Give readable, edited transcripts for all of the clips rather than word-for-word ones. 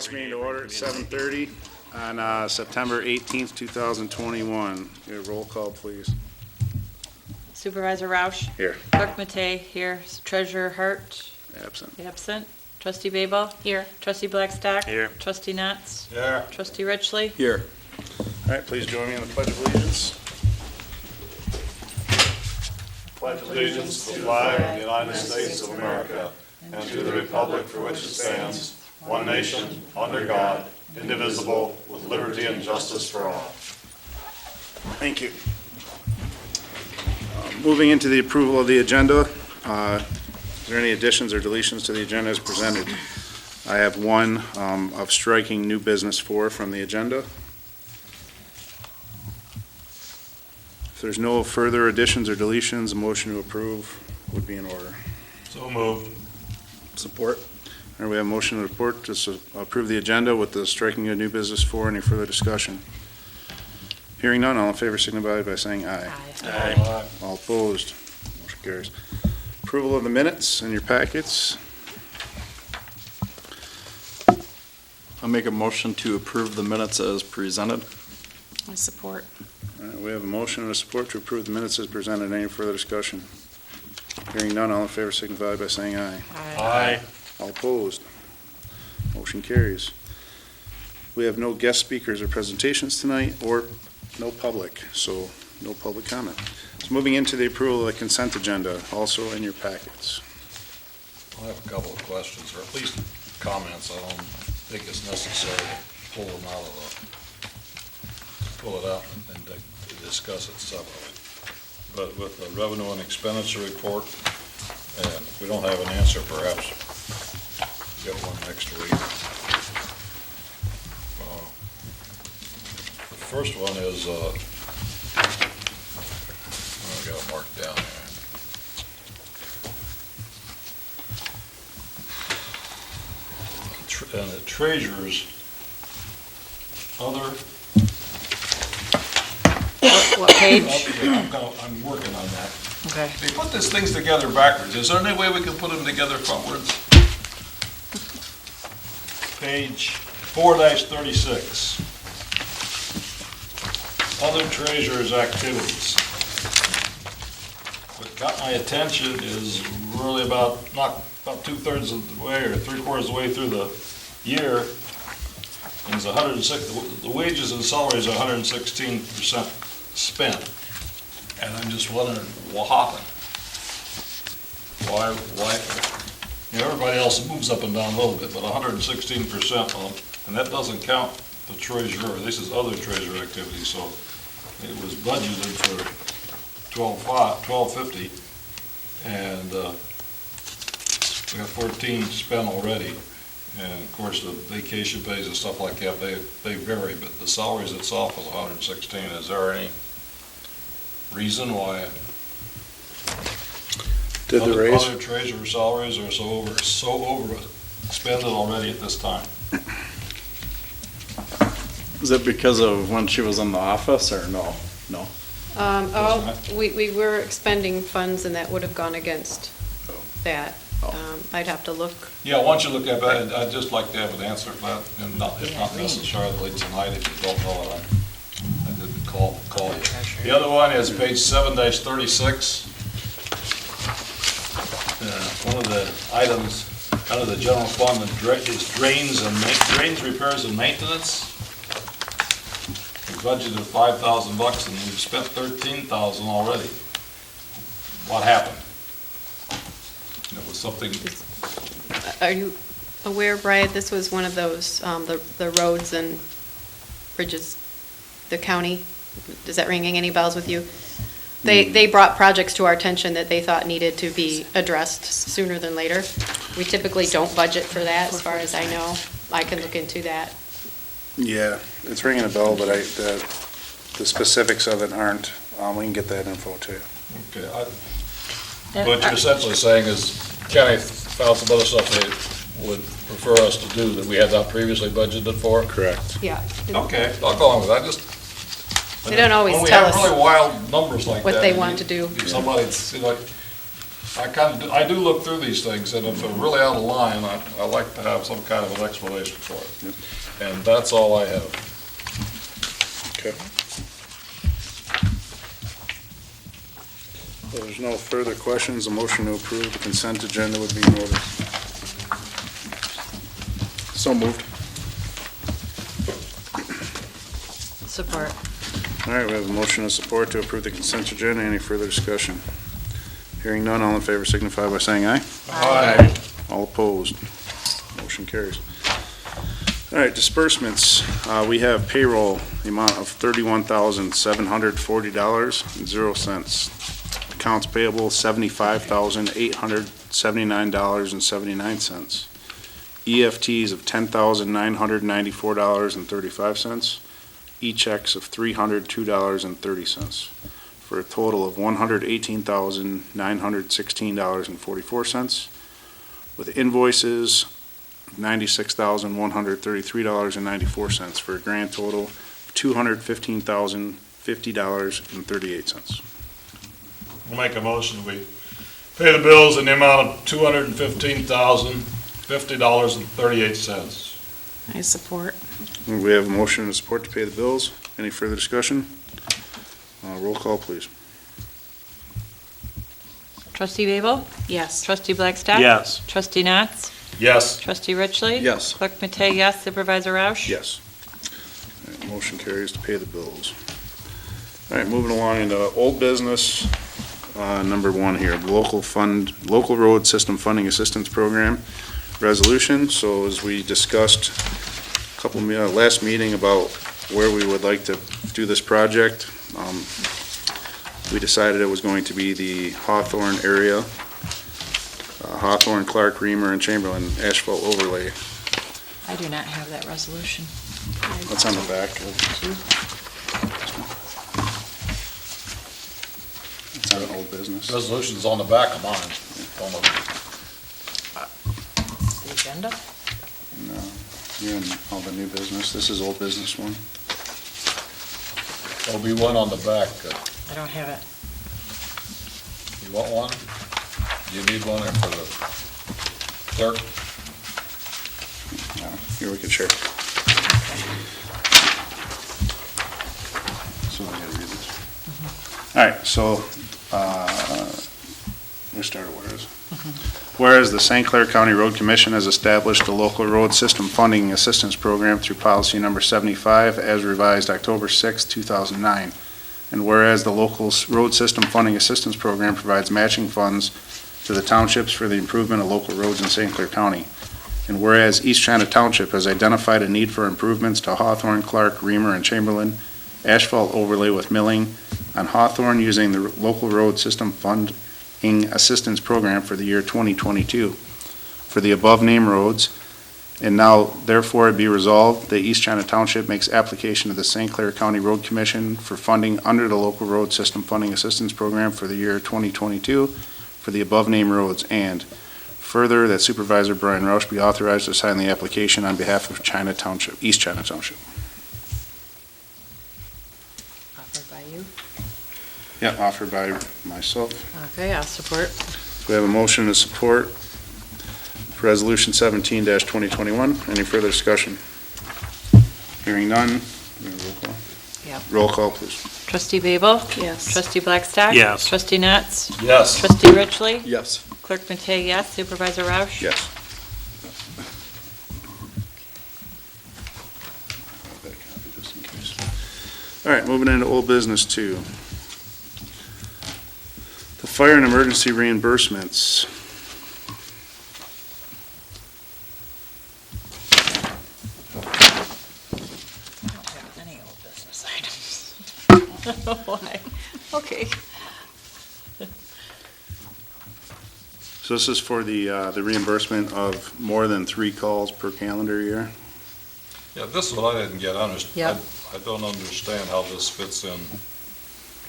this meeting to order at 7:30 on September 18th, 2021. Get a roll call, please. Supervisor Roush. Here. Clerk Matei here. Treasurer Hart. Absent. Absent. Trustee Babel. Here. Trustee Blackstock. Here. Trustee Knotts. Here. Trustee Richley. Here. All right, please join me in the Pledge of Allegiance. Pledge allegiance to the flag of the United States of America and to the republic for which it stands, one nation, under God, indivisible, with liberty and justice for all. Thank you. Moving into the approval of the agenda, is there any additions or deletions to the agenda as presented? I have one of striking new business 4 from the agenda. If there's no further additions or deletions, a motion to approve would be in order. So moved. Support. All right, we have a motion to report to approve the agenda with the striking of new business 4. Any further discussion? Hearing none, all in favor signify by saying aye. Aye. All opposed, motion carries. Approval of the minutes in your packets. I'll make a motion to approve the minutes as presented. I support. All right, we have a motion and a support to approve the minutes as presented. Any further discussion? Hearing none, all in favor signify by saying aye. Aye. All opposed, motion carries. We have no guest speakers or presentations tonight, or no public, so no public comment. So moving into the approval of the consent agenda, also in your packets. I have a couple of questions, or at least comments. I don't think it's necessary to pull it out and discuss it separately. But with the revenue and expenditure report, and if we don't have an answer, perhaps get one next week. The first one is, I got it marked down here. And the treasurer's other. What page? I'm working on that. Okay. They put these things together backwards. Is there any way we can put them together frontwards? Page 4-36. Other treasurer's activities. What got my attention is really about 2/3 of the way or 3/4 of the way through the year. And it's 106. The wages and salaries are 116% spent. And I'm just wondering what happened. Why? You know, everybody else moves up and down a little bit, but 116% on, and that doesn't count the treasurer. This is other treasurer activities, so it was budgeted for $1250, and we got 14 spent already. And of course, the vacation pays and stuff like that, they vary, but the salaries itself is 116. Is there any reason why other treasurer salaries are so overspended already at this time? Is it because of when she was in the office, or no? No. We were expending funds, and that would have gone against that. I'd have to look. Yeah, why don't you look at that? I'd just like to have an answer for that, and not necessarily tonight if you don't know it. I didn't call you. The other one is page 7-36. One of the items out of the general fund is drains repairs and maintenance. We budgeted $5,000 and we've spent $13,000 already. What happened? It was something. Are you aware, Brian, this was one of those, the roads and bridges, the county, is that ringing any bells with you? They brought projects to our attention that they thought needed to be addressed sooner than later. We typically don't budget for that, as far as I know. I can look into that. Yeah, it's ringing a bell, but the specifics of it aren't. We can get that info to you. Okay. What you're essentially saying is county found some other stuff they would prefer us to do that we had not previously budgeted for? Correct. Yeah. Okay, I'll go along with that. They don't always when we tell have us really wild numbers like what that, they want to do. Somebody, see, like, I do look through these things, and if they're really out of line, I like to have some kind of an explanation for it. And that's all I have. Okay. If there's no further questions, a motion to approve the consent agenda would be in order. So moved. Support. All right, we have a motion and support to approve the consent agenda. Any further discussion? Hearing none, all in favor signify by saying aye. Aye. All opposed. Motion carries. All right, disbursements. We have payroll, the amount of $31,740.00. Accounts payable, $75,879.79. EFTs of $10,994.35. E-checks of $302.30, for a total of $118,916.44, with invoices of $96,133.94, for a grand total of $215,050.38. We'll make a motion, we pay the bills in the amount of $215,050.38. I support. We have a motion and support to pay the bills. Any further discussion? Roll call, please. Trustee Babel? Yes. Trustee Blackstock? Yes. Trustee Natz? Yes. Trustee Richley? Yes. Clerk Matei, yes. Supervisor Roush? Yes. All right, motion carries to pay the bills. All right, moving along into old business, number one here, local road system funding assistance program resolution. So as we discussed last meeting about where we would like to do this project, we decided it was going to be the Hawthorne area, Hawthorne, Clark, Reamer, and Chamberlain asphalt overlay. I do not have that resolution. That's on the back. It's on old business. Resolution's on the back of mine. The agenda? No, you're in all the new business. This is old business one. There'll be one on the back. I don't have it. You want one? Do you need one for the clerk? No, here, we can share. So I gotta read this. All right, so, we started whereas. Whereas the St. Clair County Road Commission has established a local road system funding assistance program through policy number 75 as revised October 6, 2009. And whereas the local road system funding assistance program provides matching funds to the townships for the improvement of local roads in St. Clair County. And whereas East China Township has identified a need for improvements to Hawthorne, Clark, Reamer, and Chamberlain asphalt overlay with milling on Hawthorne using the local road system funding assistance program for the year 2022 for the above named roads. And now therefore it be resolved that East China Township makes application to the St. Clair County Road Commission for funding under the local road system funding assistance program for the year 2022 for the above named roads. And further, that Supervisor Brian Roush be authorized to sign the application on behalf of China Township, East China Township. Offered by you. Yeah, offered by myself. Okay, I'll support. We have a motion to support for Resolution 17-2021. Any further discussion? Hearing none. Roll call. Yep. Roll call, please. Trustee Babel? Yes. Trustee Blackstock? Yes. Trustee Natz? Yes. Trustee Richley? Yes. Clerk Matei, yes. Supervisor Roush? Yes. All right, moving into old business 2. The fire and emergency reimbursements. I don't have any old business items. I don't know why. Okay. So this is for the reimbursement of more than 3 calls per calendar year. Yeah, this is what I didn't get. Yep. I don't understand how this fits in.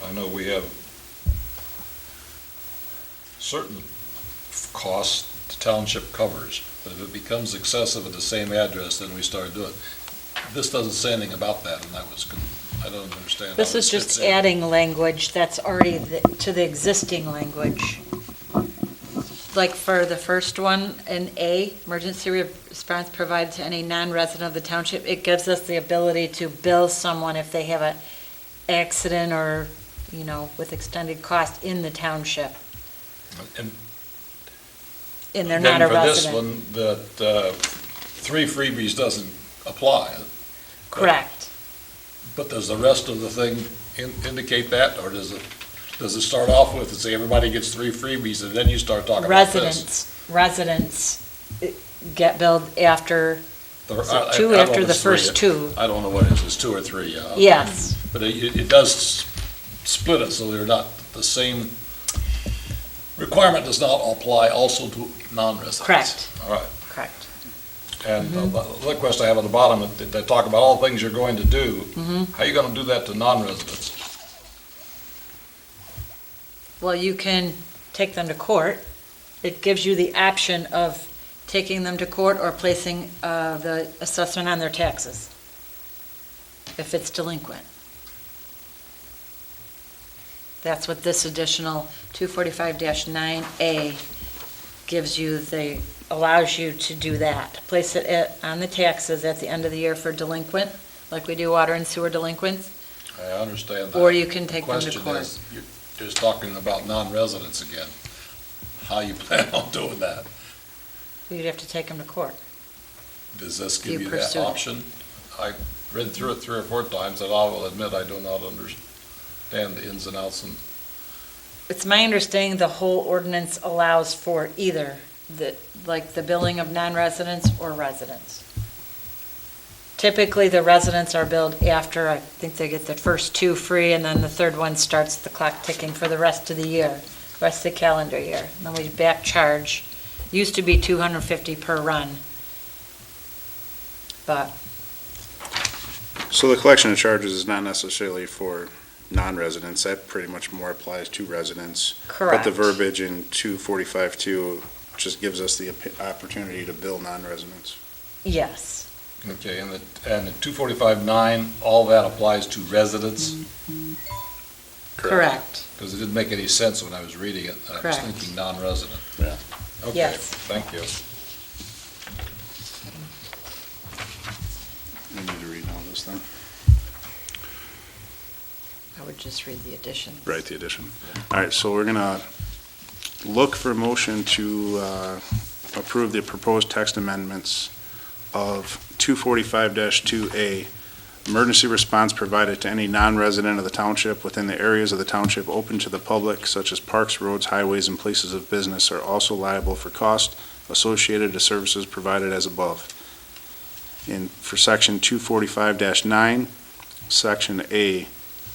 I know we have certain costs the township covers, but if it becomes excessive at the same address, then we start doing it. This doesn't say anything about that, and I don't understand how This is fits just in. adding language that's already to the existing language. like for the first one, in A, emergency response provided to any non-resident of the township, it gives us the ability to bill someone if they have an accident or, with extended cost in the township, And and they're not a then for this resident. one, that 3 freebies doesn't apply. Correct. But does the rest of the thing indicate that, or does it start off with, and say everybody gets 3 freebies, and then you start talking about this? Residents get billed after, Or, is it I 2 don't know after if the it's 3. first 2? I don't know what it is, it's 2 or 3, yeah. Yes, But it does split it, so they're not the same, requirement does not apply also to non-residents. Correct. All right. correct. And the other question I have at the bottom, they talk about all the things you're going to do. How are you going to do that to non-residents? Well, you can take them to court. It gives you the option of taking them to court or placing the assessment on their taxes if it's delinquent. That's what this additional 245-9A gives you, allows you to do that. Place it on the taxes at the end of the year for delinquent, like we do water and sewer delinquents, I understand that. or you can take them to Question court. is, you're just talking about non-residents again. How you plan on doing that? You'd have to take them to court. Does this You give you that pursue it. option? I read through it 3 or 4 times, and I will admit I do not understand the ins and outs. And It's my understanding the whole ordinance allows for either the billing of non-residents or residents. Typically, the residents are billed after, I think they get the first 2 free, and then the third one starts the clock ticking for the rest of the year, rest of the calendar year. And then we back charge, used to be $250 per run. But, So the collection of charges is not necessarily for non-residents, that pretty much more applies to residents. correct. But the verbiage in 245-2 just gives us the opportunity to bill non-residents. Yes, Okay, and the 245-9, all that applies to residents? correct. Because it didn't make any sense when I was reading it. I was Correct. thinking non-resident. Yeah. Okay, Yes. thank you. We need to read all this then. I would just read the addition. Right, the addition. All right, so we're gonna look for a motion to approve the proposed text amendments of 245-2A, emergency response provided to any non-resident of the township within the areas of the township open to the public, such as parks, roads, highways, and places of business, are also liable for cost associated to services provided as above. And for section 245-9, section A,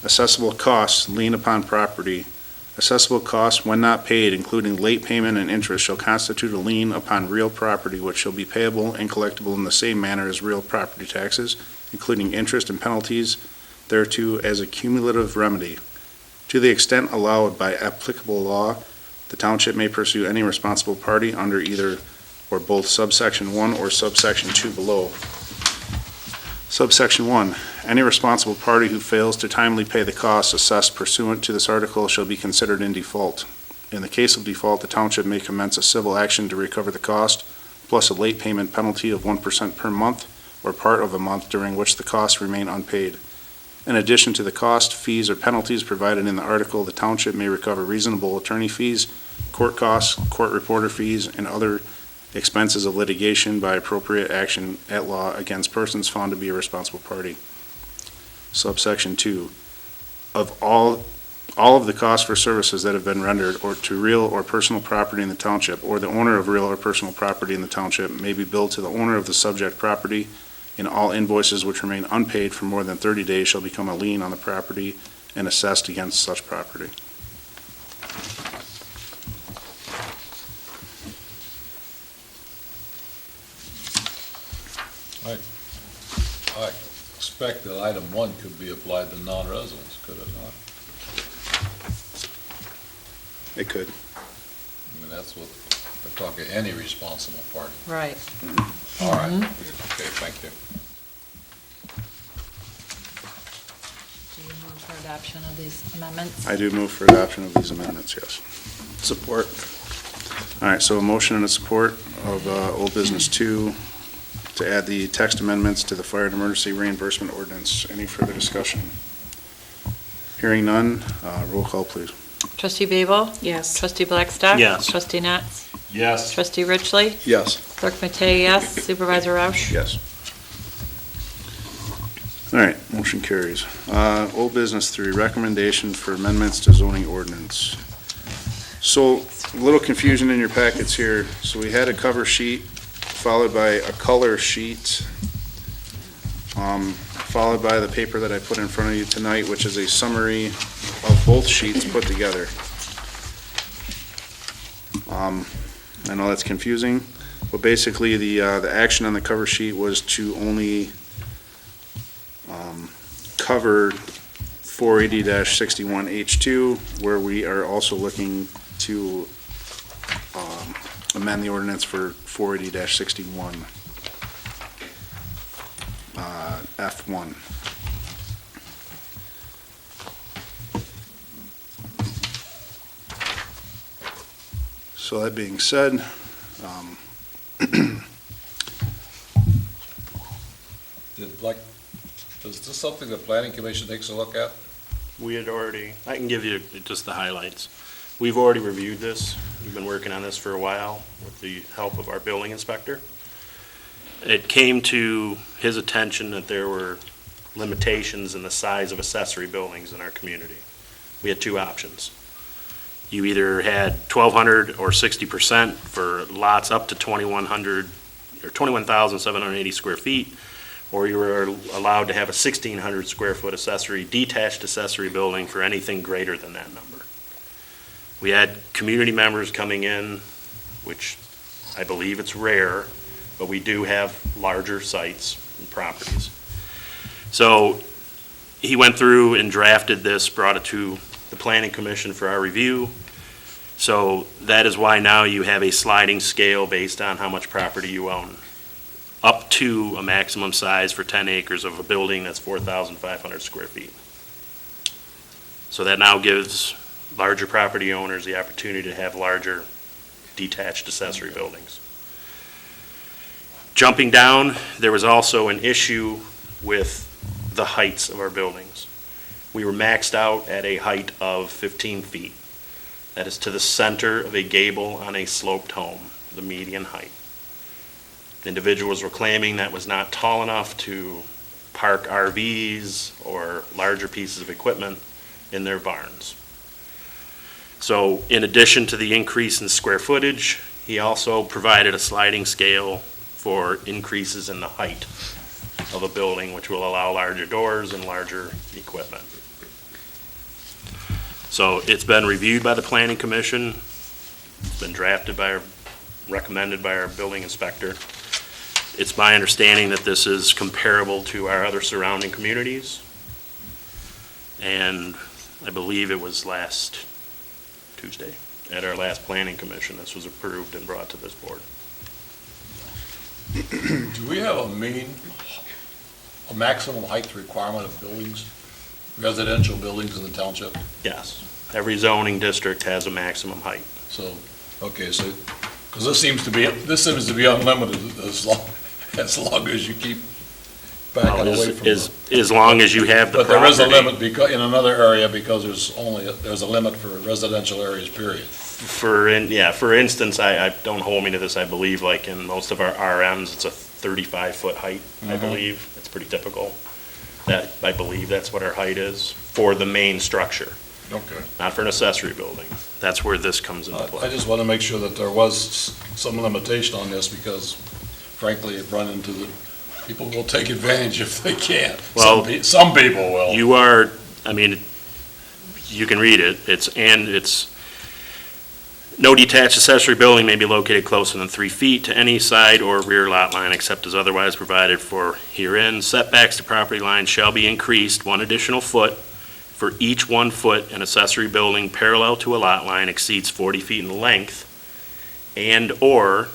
assessable costs, lien upon property. Assessable costs, when not paid, including late payment and interest, shall constitute a lien upon real property which shall be payable and collectible in the same manner as real property taxes, including interest and penalties thereto as a cumulative remedy. To the extent allowed by applicable law, the township may pursue any responsible party under either or both subsection 1 or subsection 2 below. Subsection 1, any responsible party who fails to timely pay the costs assessed pursuant to this article shall be considered in default. In the case of default, the township may commence a civil action to recover the cost, plus a late payment penalty of 1% per month or part of a month during which the costs remain unpaid. In addition to the cost, fees, or penalties provided in the article, the township may recover reasonable attorney fees, court costs, court reporter fees, and other expenses of litigation by appropriate action at law against persons found to be a responsible party. Subsection 2, of all of the costs for services that have been rendered or to real or personal property in the township, or the owner of real or personal property in the township may be billed to the owner of the subject property, and all invoices which remain unpaid for more than 30 days shall become a lien on the property and assessed against such property. I expect that item 1 could be applied to non-residents, could it not? It could. I mean, that's what, we're talking any responsible party. Right. All right, okay, thank you. Do you move for adoption of these amendments? I do move for adoption of these amendments, yes. Support. All right, so a motion and a support of old business 2 to add the text amendments to the fire and emergency reimbursement ordinance. Any further discussion? Hearing none, roll call, please. Trustee Babel? Yes. Trustee Blackstock? Yes. Trustee Natz? Yes. Trustee Richley? Yes. Clerk Matei, yes. Supervisor Roush? Yes. All right, motion carries. Old business 3, recommendation for amendments to zoning ordinance. So, a little confusion in your packets here. So we had a cover sheet, followed by a color sheet, followed by the paper that I put in front of you tonight, which is a summary of both sheets put together. I know that's confusing, but basically the action on the cover sheet was to only cover 480-61H2, where we are also looking to amend the ordinance for 480-61 F1. So that being said, Is this something the planning commission takes a look at? We had already, I can give you just the highlights. We've already reviewed this. We've been working on this for a while with the help of our building inspector. It came to his attention that there were limitations in the size of accessory buildings in our community. We had 2 options. You either had 1,200 or 60% for lots up to 2,100 or 21,780 square feet, or you were allowed to have a 1,600 square foot accessory, detached accessory building for anything greater than that number. We had community members coming in, which I believe it's rare, but we do have larger sites and properties. So he went through and drafted this, brought it to the planning commission for our review. So that is why now you have a sliding scale based on how much property you own, up to a maximum size for 10 acres of a building that's 4,500 square feet. So that now gives larger property owners the opportunity to have larger detached accessory buildings. Jumping down, there was also an issue with the heights of our buildings. We were maxed out at a height of 15 feet. That is to the center of a gable on a sloped home, the median height. Individuals were claiming that was not tall enough to park RVs or larger pieces of equipment in their barns. So in addition to the increase in square footage, he also provided a sliding scale for increases in the height of a building, which will allow larger doors and larger equipment. So it's been reviewed by the planning commission, it's been drafted recommended by our building inspector. It's my understanding that this is comparable to our other surrounding communities. And I believe it was last Tuesday, at our last planning commission, this was approved and brought to this board. Do we have a maximum height requirement of buildings, residential buildings in the township? Yes, every zoning district has a maximum height. So, okay, so, because this seems to be unlimited as long as you keep backing away from it. As long as you have the But property. there is a limit in another area because there's a limit for residential areas, period. For instance, I don't hold me to this, I believe like in most of our RMs, it's a 35-foot height, I believe. It's pretty typical. I believe that's what our height is for the main structure, Okay. not for an accessory building. That's where this comes into I play. just want to make sure that there was some limitation on this because frankly, it run into people will take advantage if they can. Well, Some people will. You are, I mean, you can read it, it's no detached accessory building may be located closer than 3 feet to any side or rear lot line except as otherwise provided for herein. Setbacks to property lines shall be increased 1 additional foot for each 1 foot an accessory building parallel to a lot line exceeds 40 feet in length and/or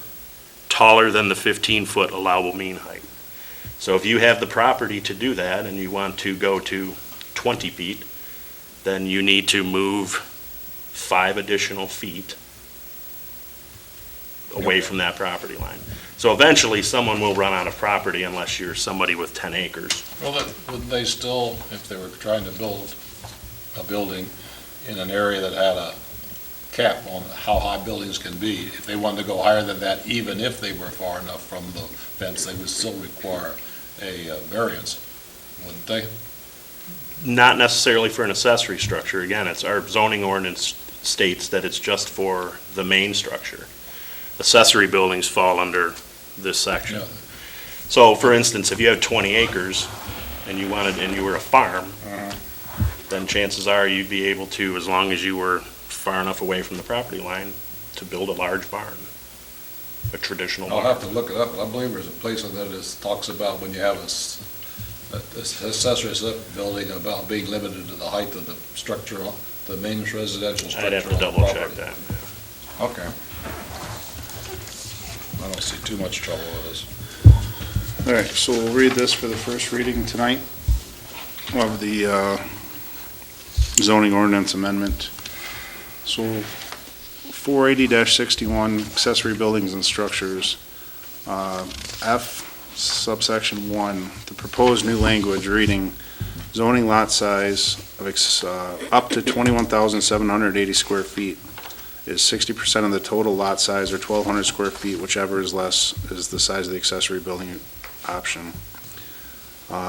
taller than the 15-foot allowable mean height. So if you have the property to do that and you want to go to 20 feet, then you need to move 5 additional feet away from that property line. So eventually, someone will run out of property unless you're somebody with 10 acres. Well, wouldn't they still, if they were trying to build a building in an area that had a cap on how high buildings can be, if they wanted to go higher than that, even if they were far enough from the fence, they would still require a variance, wouldn't they? Not necessarily for an accessory structure. Again, it's our zoning ordinance states that it's just for the main structure. Accessory buildings fall under this section. Yeah. So, for instance, if you have 20 acres and you were a farm, then chances are you'd be able to, as long as you were far enough away from the property line, to build a large barn, a traditional I'll barn. have to look it up, but I believe there's a place in there that talks about when you have a accessory building about being limited to the height of the structure, the main residential structure. I'd have to on the double check property. that. Okay. I don't see too much trouble with this. All right, so we'll read this for the first reading tonight of the zoning ordinance amendment. So 480-61, accessory buildings and structures. F subsection 1, the proposed new language reading zoning lot size of up to 21,780 square feet is 60% of the total lot size or 1,200 square feet, whichever is less is the size of the accessory building option.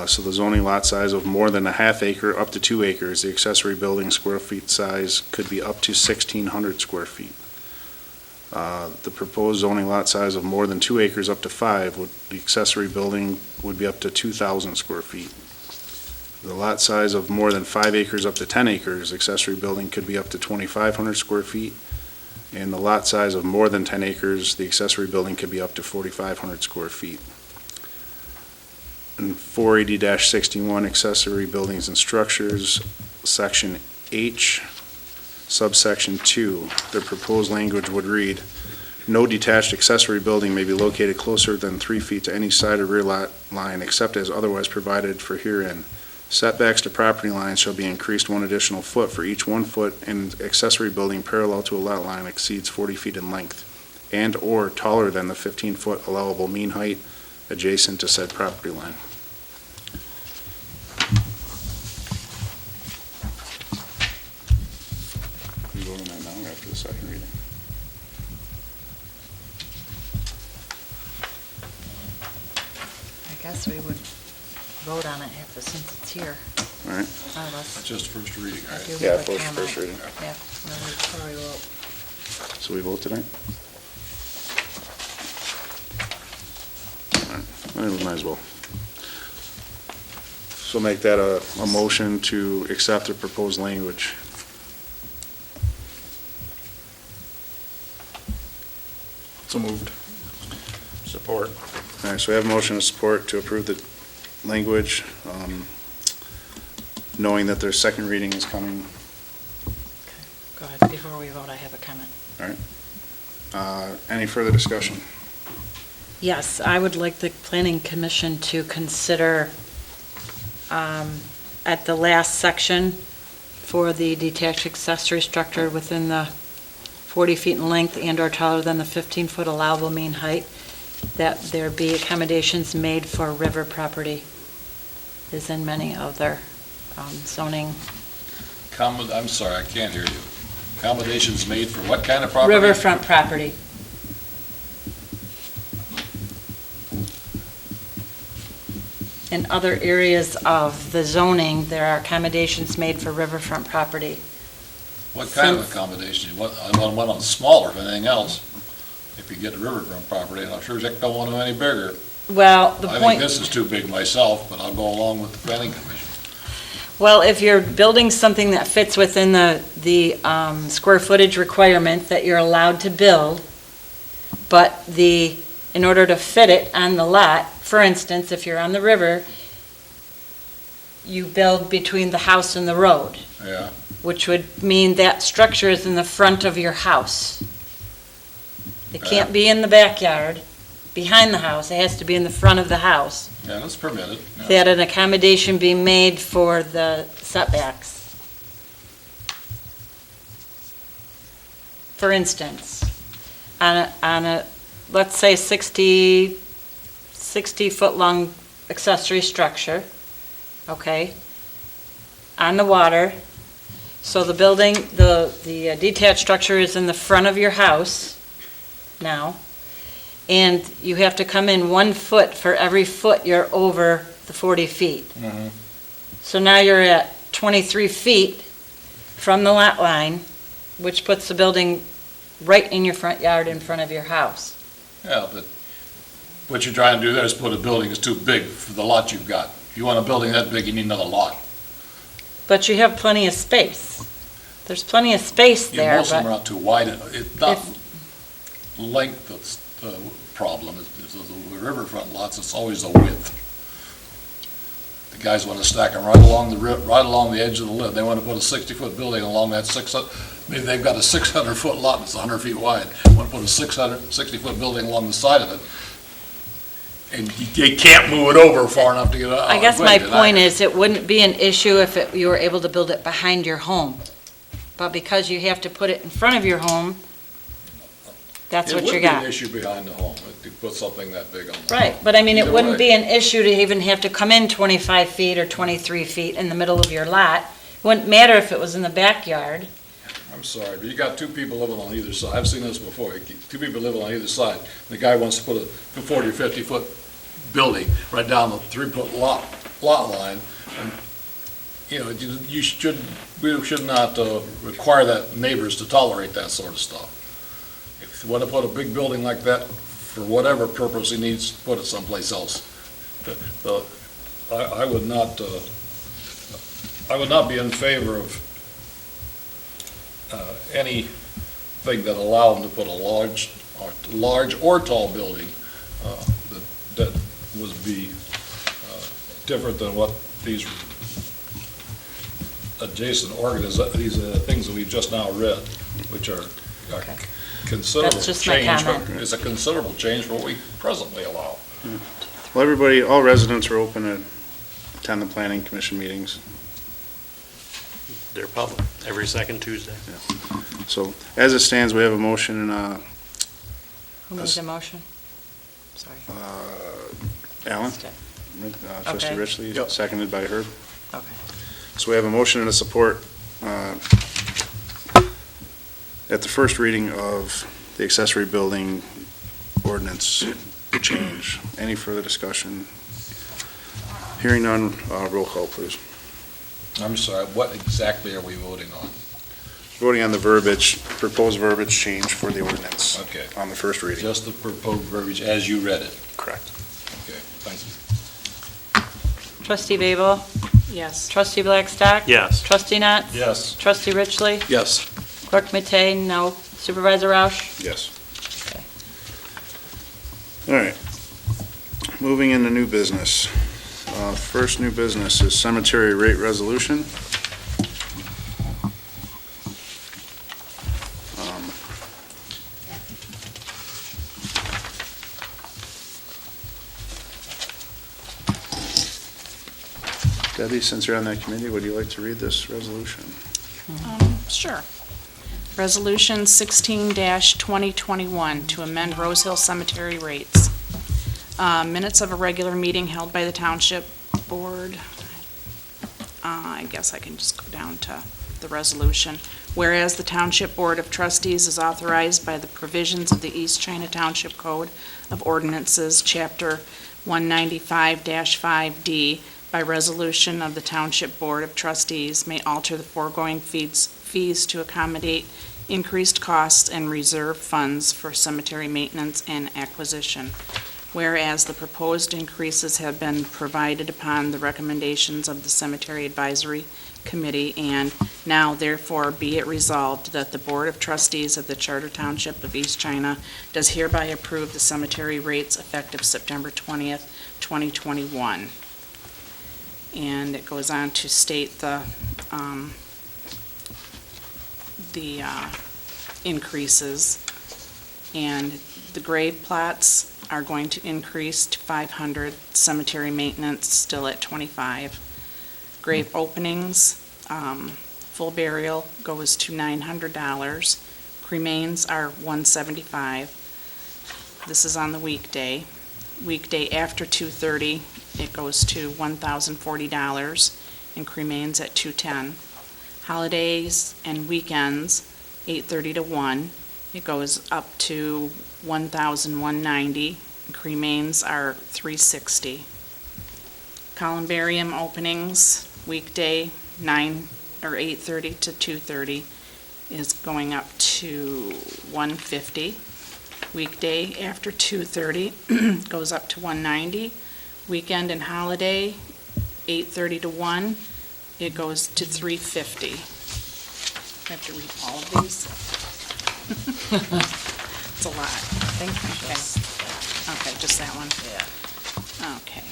So the zoning lot size of more than a half acre up to 2 acres, the accessory building square feet size could be up to 1,600 square feet. The proposed zoning lot size of more than 2 acres up to 5, the accessory building would be up to 2,000 square feet. The lot size of more than 5 acres up to 10 acres, accessory building could be up to 2,500 square feet. And the lot size of more than 10 acres, the accessory building could be up to 4,500 square feet. And 480-61, accessory buildings and structures, section H, subsection 2, the proposed language would read, no detached accessory building may be located closer than 3 feet to any side or rear lot line except as otherwise provided for herein. Setbacks to property lines shall be increased 1 additional foot for each 1 foot in accessory building parallel to a lot line exceeds 40 feet in length and/or taller than the 15-foot allowable mean height adjacent to said property line. Can you vote on that now or after the second reading? I guess we would vote on it since it's here. All right. That's just first reading, I right? do Yeah, have a first comment. reading. Yeah, then we probably will. So we vote tonight? All right, well, we might as well. So make that a motion to accept the proposed language. So moved. Support. All right, so we have a motion of support to approve the language, knowing that their second reading is coming. Go ahead, before we vote, I have a comment. Any further discussion? Yes, I would like the planning commission to consider, at the last section, for the detached accessory structure within the 40 feet in length and/or taller than the 15-foot allowable mean height, that there be accommodations made for river property, as in many other zoning. I'm sorry, I can't hear you. Accommodations made for what kind of property? Riverfront property. In other areas of the zoning, there are accommodations made for riverfront property. What kind of Since- accommodation? I want one smaller than anything else. If you get the riverfront property, and I'm sure Zick don't want them any bigger. Well, the I think point, this is too big myself, but I'll go along with the planning commission. well, if you're building something that fits within the square footage requirement that you're allowed to build, but in order to fit it on the lot, for instance, if you're on the river, you build between the house and the road, Yeah, which would mean that structure is in the front of your house. It can't be in the backyard, behind the house, it has to be in the front of the house. yeah, that's permitted. yeah. That an accommodation be made for the setbacks. For instance, on let's say 60-foot-long accessory structure, okay, on the water. So the building, the detached structure is in the front of your house now, and you have to come in 1 foot for every foot you're over the 40 feet. Mhm. So now you're at 23 feet from the lot line, which puts the building right in your front yard in front of your house. Yeah, but what you're trying to do there is put a building that's too big for the lot you've got. If you want a building that big, you need another lot. But you have plenty of space. There's plenty of space Yeah, there, most of them but are not too wide. It's not length that's the problem. It's the riverfront lots, it's always the width. The guys want to stack them right along the edge of the lip. They want to put a 60-foot building along that 600, maybe they've got a 600-foot lot that's 100 feet wide. Want to put a 60-foot building along the side of it. And you can't move it over far enough to get out. I guess my point is, it wouldn't be an issue if you were able to build it behind your home. But because you have to put it in front of your home, that's what you It would got. be an issue behind the home, if you put something that big on the Right, but I mean, it Either wouldn't way. be an issue to even have to come in 25 feet or 23 feet in the middle of your lot. It wouldn't matter if it was in the backyard. I'm sorry, but you got two people living on either side. I've seen this before. Two people living on either side. The guy wants to put a 40 or 50-foot building right down the 3-foot lot line. And, you know, we should not require that neighbors to tolerate that sort of stuff. If you want to put a big building like that, for whatever purpose he needs, put it someplace else. I would not be in favor of anything that allowed them to put a large or tall building that would be different than what these adjacent these things that we've just now read, which are considerable That's just my change. comment. It's a considerable change from what we presently allow. Well, all residents are open to attend the planning commission meetings. They're public, every second Tuesday. So as it stands, we have a motion and Who made the motion? Sorry. Alan? Okay. Trustee Okay. Richley, seconded by Herb. Okay. So we have a motion and a support at the first reading of the accessory building ordinance change. Any further discussion? Hearing none, roll call, please. I'm sorry, what exactly are we voting on? Voting on the proposed verbiage change for the ordinance Okay, on the first reading. just the proposed verbiage as you read it. Correct. Okay, thank you. Trustee Babel? Yes. Trustee Blackstock? Yes. Trustee Knotts? Yes. Trustee Richley? Yes. Clerk Matei, no. Supervisor Roush? Yes. All right. Moving into new business. First new business is cemetery rate resolution. Debbie, since you're on that committee, would you like to read this resolution? Sure. Resolution 16-2021 to amend Rose Hill Cemetery rates. Minutes of a regular meeting held by the Township Board. I guess I can just go down to the resolution. Whereas the Township Board of Trustees is authorized by the provisions of the East China Township Code of Ordinances, Chapter 195-5D, by resolution of the Township Board of Trustees, may alter the foregoing fees to accommodate increased costs and reserve funds for cemetery maintenance and acquisition. Whereas the proposed increases have been provided upon the recommendations of the Cemetery Advisory Committee, and now therefore be it resolved that the Board of Trustees of the Charter Township of East China does hereby approve the cemetery rates effective September 20th, 2021. And it goes on to state the increases. And the grave plots are going to increase to 500, cemetery maintenance still at 25. Grave openings, full burial goes to $900. Cremains are $175. This is on the weekday. Weekday after 2:30, it goes to $1,040 and cremains at 2:10. Holidays and weekends, 8:30 to 1, it goes up to $1,190. Cremains are $360. Columbarium openings, weekday 8:30 to 2:30 is going up to $150. Weekday after 2:30 goes up to $190. Weekend and holiday, 8:30 to 1, it goes to $350. I have to read all of these. It's a lot. Thank you. Okay, just that one? Yeah. Okay.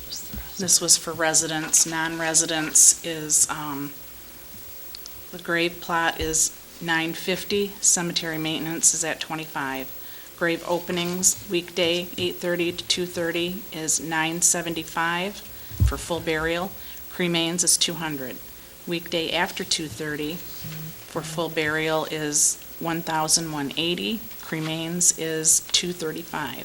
Just the rest. This was for residents. Non-residents is, the grave plot is $950, cemetery maintenance is at $25. Grave openings, weekday, 8:30 to 2:30 is $975 for full burial. Cremains is $200. Weekday after 2:30 for full burial is $1,180. Cremains is $235.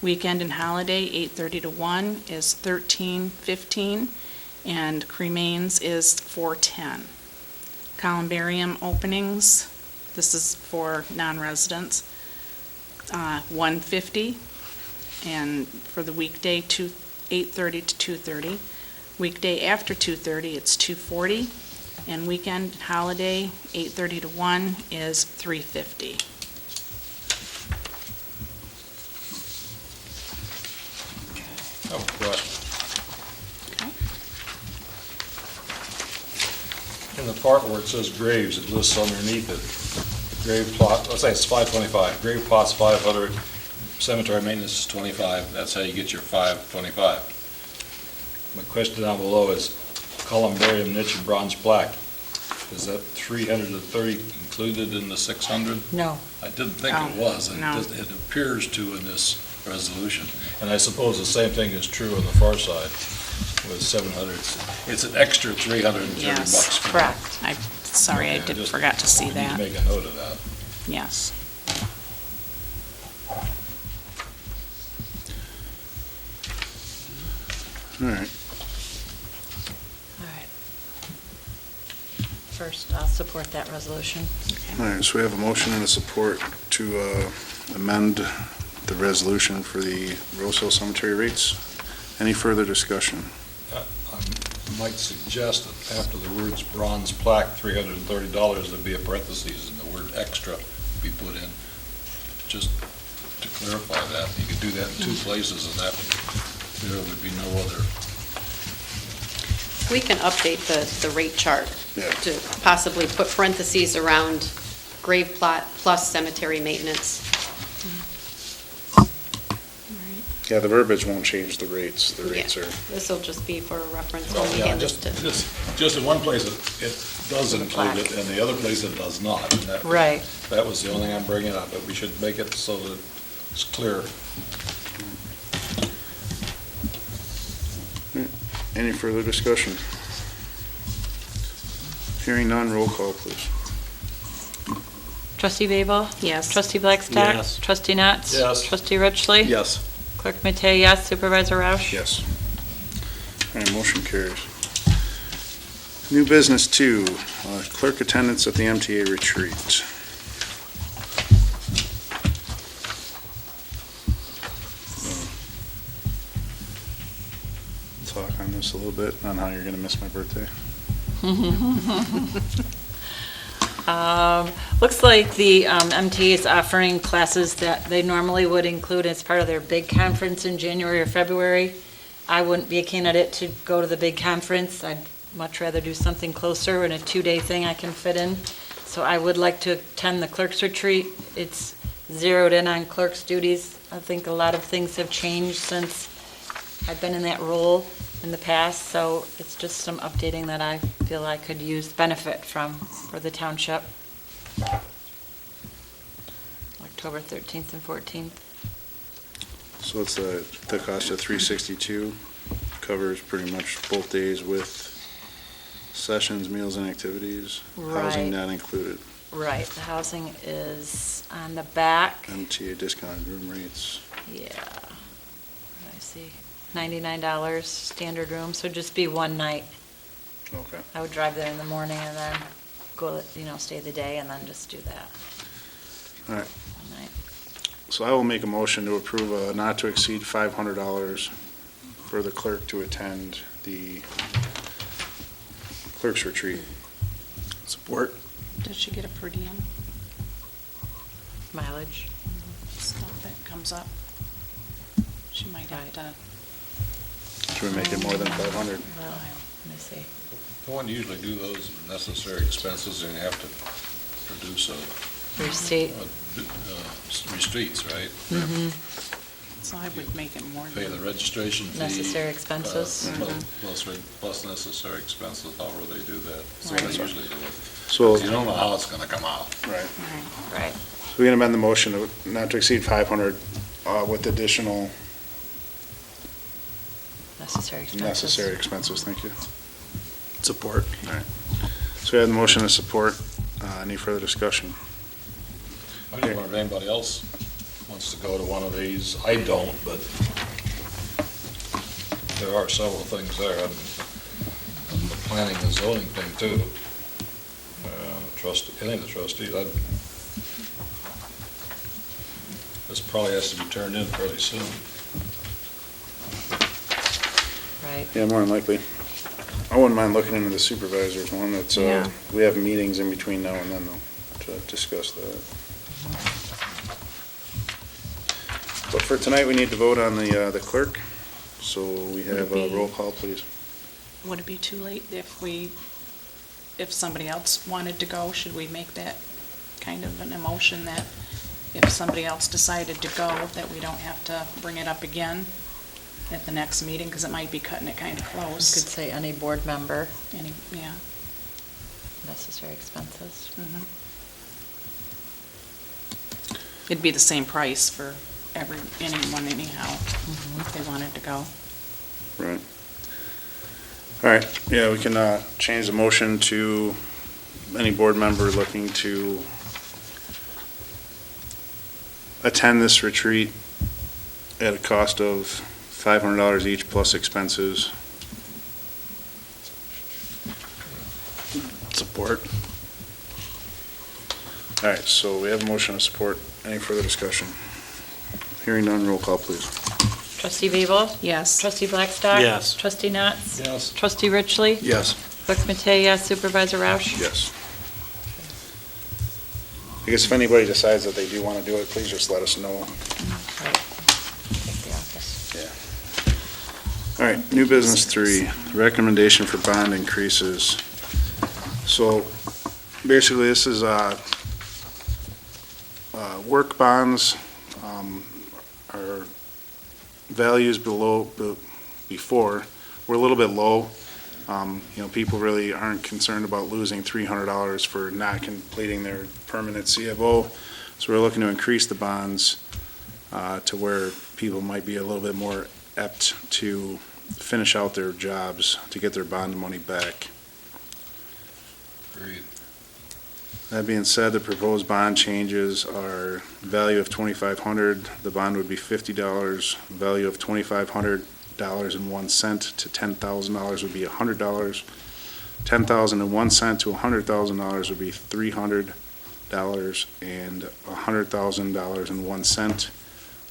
Weekend and holiday, 8:30 to 1 is $1315, and cremains is $410. Columbarium openings, this is for non-residents, $150, and for the weekday, 8:30 to 2:30. Weekday after 2:30, it's $240, and weekend holiday, 8:30 to 1 is $350. I have a question. In the part where it says graves, it lists underneath it, grave plot, let's say it's 525, grave plot's 500, cemetery maintenance is 25, that's how you get your 525. My question down below is columbarium niche and bronze plaque, is that 330 included in the 600? No. I didn't think it was, and no. it appears to in this resolution. And I suppose the same thing is true on the far side with 700. It's an extra 330 Yes, bucks. for that. correct. Sorry, I Okay, did forgot to see need to that. make a note of that. Yes. All right. All right. First, I'll support that resolution. All right, so we have a motion and a support to amend the resolution for the Rose Hill Cemetery rates. Any further discussion? I might suggest that after the words bronze plaque, $330, there'd be a parentheses and the word extra be put in, just to clarify that. You could do that in two places and that there would be no other. We can update the rate chart Yeah. to possibly put parentheses around grave plot plus cemetery maintenance. Yeah, the verbiage won't change the rates. The rates are, This will just be for reference Well, when we yeah, hand this just to. in one place it does include it and the other place it does not. And that- Right. That was the only thing I'm bringing up, but we should make it so that it's clear. any further discussion? Hearing none, roll call, please. Trustee Babel? Yes. Trustee Blackstock? Yes. Trustee Natz? Yes. Trustee Richley? Yes. Clerk Matei, yes. Supervisor Roush? Yes. All right, motion carries. New business 2, clerk attendance at the MTA retreat. Talk on this a little bit, on how you're going to miss my birthday. Looks like the MTA is offering classes that they normally would include as part of their big conference in January or February. I wouldn't be a candidate to go to the big conference. I'd much rather do something closer and a 2-day thing I can fit in. So I would like to attend the clerk's retreat. It's zeroed in on clerk's duties. I think a lot of things have changed since I've been in that role in the past, so it's just some updating that I feel I could use benefit from for the township. October 13th and 14th. So it's the cost of $362, covers pretty much both days with sessions, meals, and activities. Housing Right. not included. Right, the housing is on the back. MTA discounted room rates. Yeah. What did I see? $99 standard room, so just be one night. Okay. I would drive there in the morning and then go, stay the day and then just do that. All right. One night. So I will make a motion to approve a not to exceed $500 for the clerk to attend the clerk's retreat. Support. Does she get a per diem Mileage. stuff that comes up? She might have to. Should we make it more than 500? Well, let me see. When you usually do those necessary expenses, and you have to produce Receipt. receipts, right? So I would make it more Pay than. the registration fee. Necessary expenses. Plus necessary expenses, however they do that. So Right. they usually do it. So, You don't know how it's gonna come out. right. Right. Right. So we're going to amend the motion to not to exceed 500 with additional Necessary expenses. necessary expenses. Thank you. Support. So we have the motion to support. Any further discussion? I don't know if anybody else wants to go to one of these. I don't, but there are several things there. And the planning and zoning thing too. Any of the trustees, this probably has to be turned in fairly soon. Right. Yeah, more than likely. I wouldn't mind looking into the supervisor's one. It's, Yeah. we have meetings in between now and then though, to discuss that. But for tonight, we need to vote on the clerk. So we have a roll call, please. Would it be too late if somebody else wanted to go? Should we make that kind of an emotion that if somebody else decided to go, that we don't have to bring it up again at the next meeting, because it might be cutting it kind of Could close. say any board member, Yeah. necessary expenses. It'd be the same price for anyone anyhow, if they wanted to go. Right. All right, yeah, we can change the motion to any board member looking to attend this retreat at a cost of $500 each plus expenses. Support. All right, so we have a motion to support. Any further discussion? Hearing none, roll call, please. Trustee Babel? Yes. Trustee Blackstock? Yes. Trustee Natz? Yes. Trustee Richley? Yes. Clerk Matei, yes. Supervisor Roush? Yes. I guess if anybody decides that they do want to do it, please just let us know. Right. Take the office. All right, new business 3, recommendation for bond increases. So basically, this is work bonds. Our values before were a little bit low. People really aren't concerned about losing $300 for not completing their permanent CFO. So we're looking to increase the bonds to where people might be a little bit more apt to finish out their jobs to get their bond money back. Agreed. That being said, the proposed bond changes are value of $2,500, the bond would be $50, value of $2,500.01 to $10,000 would be $100, $10,001 to $100,000 would be $300, and $100,000.01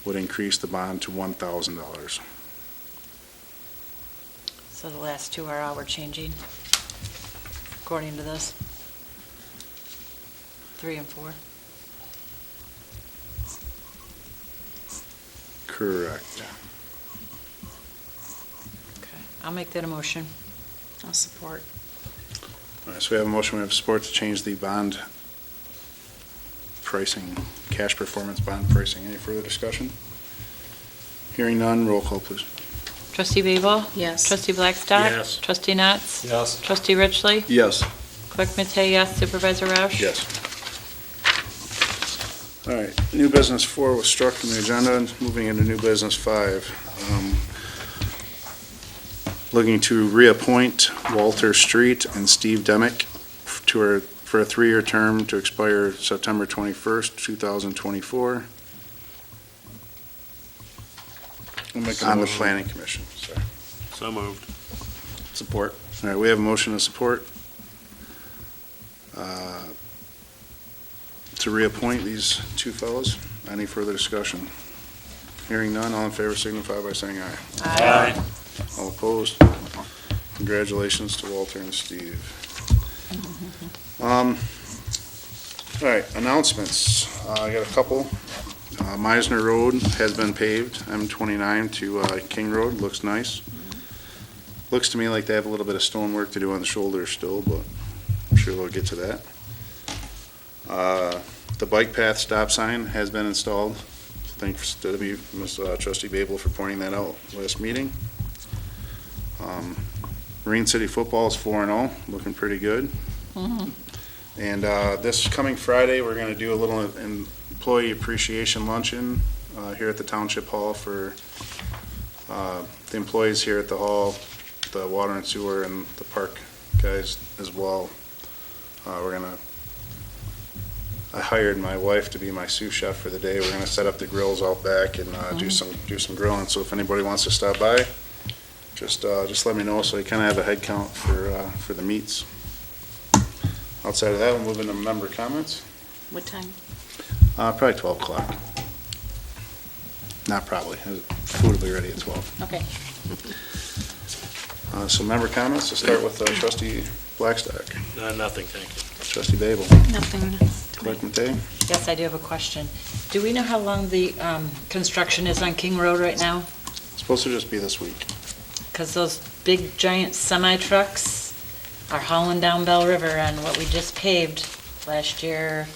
would increase the bond to $1,000. So the last two are all we're changing, according to this. 3 and 4. Correct. Okay. I'll make that a motion. I'll support. All right, so we have a motion, we have support to change the bond pricing, cash performance bond pricing. Any further discussion? Hearing none, roll call, please. Trustee Babel? Yes. Trustee Blackstock? Yes. Trustee Natz? Yes. Trustee Richley? Yes. Clerk Matei, yes. Supervisor Roush? Yes. All right, new business 4 was struck from the agenda, moving into new business 5. Looking to reappoint Walter Street and Steve Demick for a 3-year term to expire September 21st, 2024. I'll make a On the motion. Planning Commission, sorry. So moved. Support. All right, we have a motion to support to reappoint these two fellows. Any further discussion? Hearing none, all in favor signify by saying aye. Aye. All opposed? Congratulations to Walter and Steve. All right, announcements. I got a couple. Meisner Road has been paved, M29 to King Road, looks nice. Looks to me like they have a little bit of stone work to do on the shoulder still, but I'm sure they'll get to that. The bike path stop sign has been installed. Thanks to Trustee Babel for pointing that out last meeting. Marine City football is 4-0, looking pretty good. And this coming Friday, we're going to do a little employee appreciation luncheon here at the Township Hall for the employees here at the hall, the water and sewer, and the park guys as well. I hired my wife to be my sous chef for the day. We're going to set up the grills out back and do some grilling. So if anybody wants to stop by, just let me know so you kind of have a head count for the meats. Outside of that, we'll move into member comments. What time? Probably 12 o'clock. Not probably. Food will be ready at 12. Okay. So member comments, to start with Trustee Blackstock, Nothing, thank you. Trustee Babel, Nothing. Clerk Matei. Yes, I do have a question. Do we know how long the construction is on King Road right now? It's supposed to just be this week. Because those big giant semi-trucks are hauling down Bell River on what we just paved last year.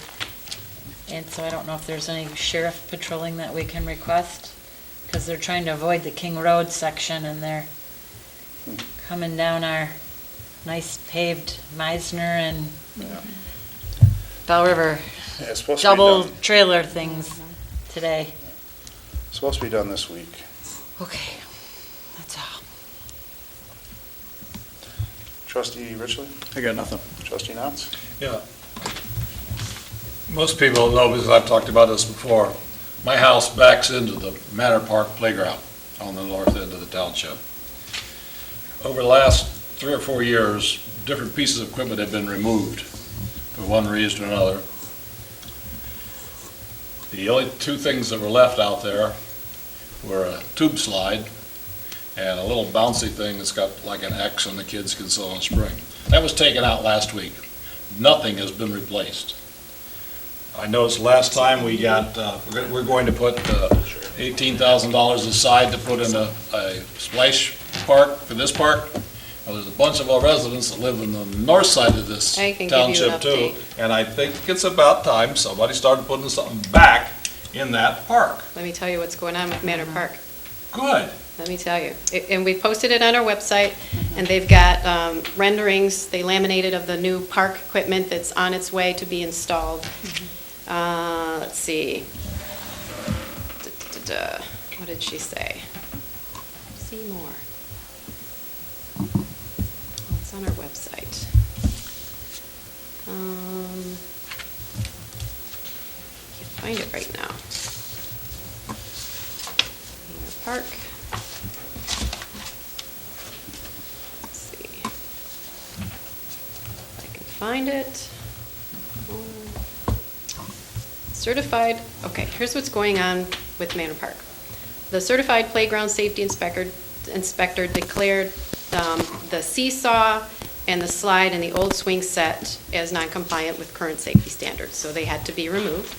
And so I don't know if there's any sheriff patrolling that we can request, because they're trying to avoid the King Road section, and they're coming down our nice paved Meisner and Bell River Yeah, it's supposed to be double done. trailer things today. It's supposed to be done this week. Okay, that's all. Trustee Richley, I got nothing. Trustee Knotts. Yeah. Most people know, because I've talked about this before, my house backs into the Manor Park Playground on the north end of the township. Over the last 3 or 4 years, different pieces of equipment have been removed for one reason or another. The only 2 things that were left out there were a tube slide and a little bouncy thing that's got like an X and the kids can sit on a spring. That was taken out last week. Nothing has been replaced. I noticed last time we got, we're going to put $18,000 aside to put in a splash park for this park. Well, there's a bunch of our residents that live on the north side of this I can give you an township too. update. And I think it's about time somebody started putting something back in that park. Let me tell you what's going on with Manor Park. Good. Let me tell you. And we posted it on our website, and they've got renderings, they laminated of the new park equipment that's on its way to be installed. Let's see. What did she say? See more. Oh, it's on our website. Can't find it right now. Manor Park. Let's see. If I can find it. Certified, okay, here's what's going on with Manor Park. The certified playground safety inspector declared the seesaw and the slide and the old swing set as non-compliant with current safety standards, so they had to be removed.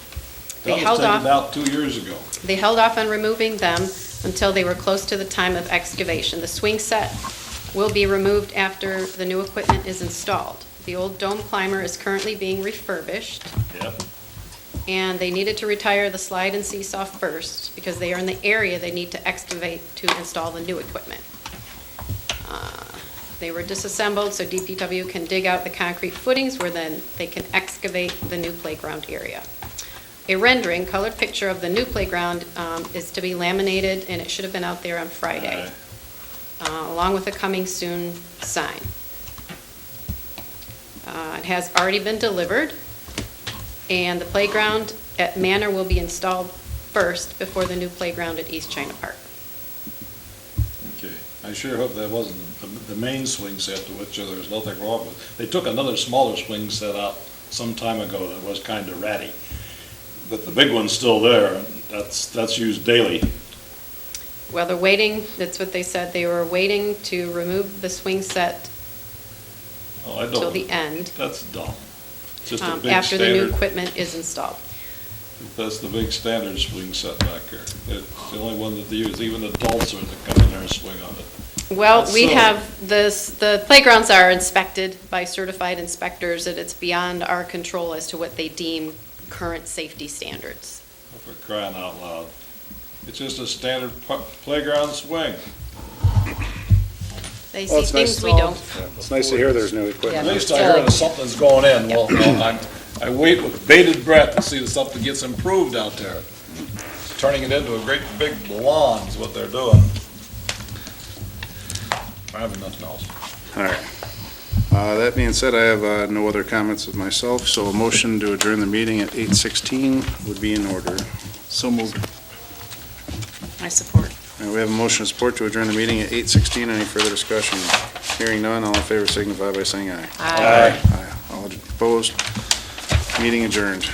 They held That was taken off. out 2 years ago. They held off on removing them until they were close to the time of excavation. The swing set will be removed after the new equipment is installed. The old dome climber is currently being refurbished. Yep. And they needed to retire the slide and seesaw first, because they are in the area they need to excavate to install the new equipment. They were disassembled, so DPW can dig out the concrete footings where then they can excavate the new playground area. A rendering, colored picture of the new playground is to be laminated, and it should have been out there on Friday, along with a coming soon sign. It has already been delivered, and the playground at Manor will be installed first before the new playground at East China Park. Okay, I sure hope that wasn't the main swing set, to which there's nothing wrong with. They took another smaller swing set out some time ago that was kind of ratty, but the big one's still there. That's used daily. Well, they're waiting, that's what they said, they were waiting to remove the swing set Oh, I till don't, the end, that's dumb. It's just a big after the new standard, equipment is installed. that's the big standard swing set back there. It's the only one that they use, even adults are to come in there and swing on it. Well, That's we silly. have this, the playgrounds are inspected by certified inspectors, and it's beyond our control as to what they deem current safety standards. For crying out loud. It's just a standard playground swing. They Well, see it's nice- things we don't. Yeah, It's nice to hear there's new equipment. At least I heard that something's going in. Well, I wait with bated breath to see that something gets improved out there. Turning it into a great big lawn is what they're doing. I have nothing else. All right. That being said, I have no other comments of myself, so a motion to adjourn the meeting at 8:16 would be in order. So moved. I support. All right, we have a motion of support to adjourn the meeting at 8:16. Any further discussion? Hearing none, all in favor signify by saying aye. Aye. All opposed? Meeting adjourned.